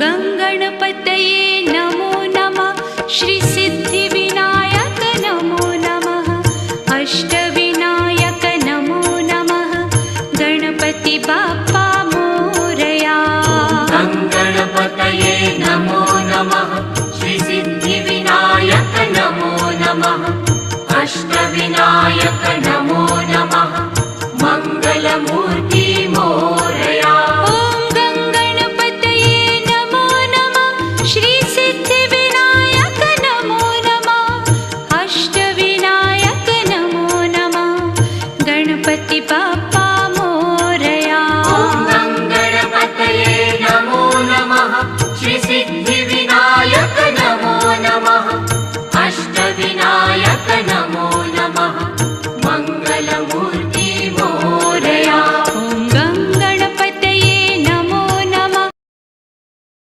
गङ्गणपतये नमो नमः। श्रीसिद्धिविनायक नमो नमः। अष्टविनायक नमो नमः। गणपति बाप्पा मोरया। गङ्गणपतये नमो नमः। श्रीसिद्धिविनायक नमो नमः। अष्टविनायक नमो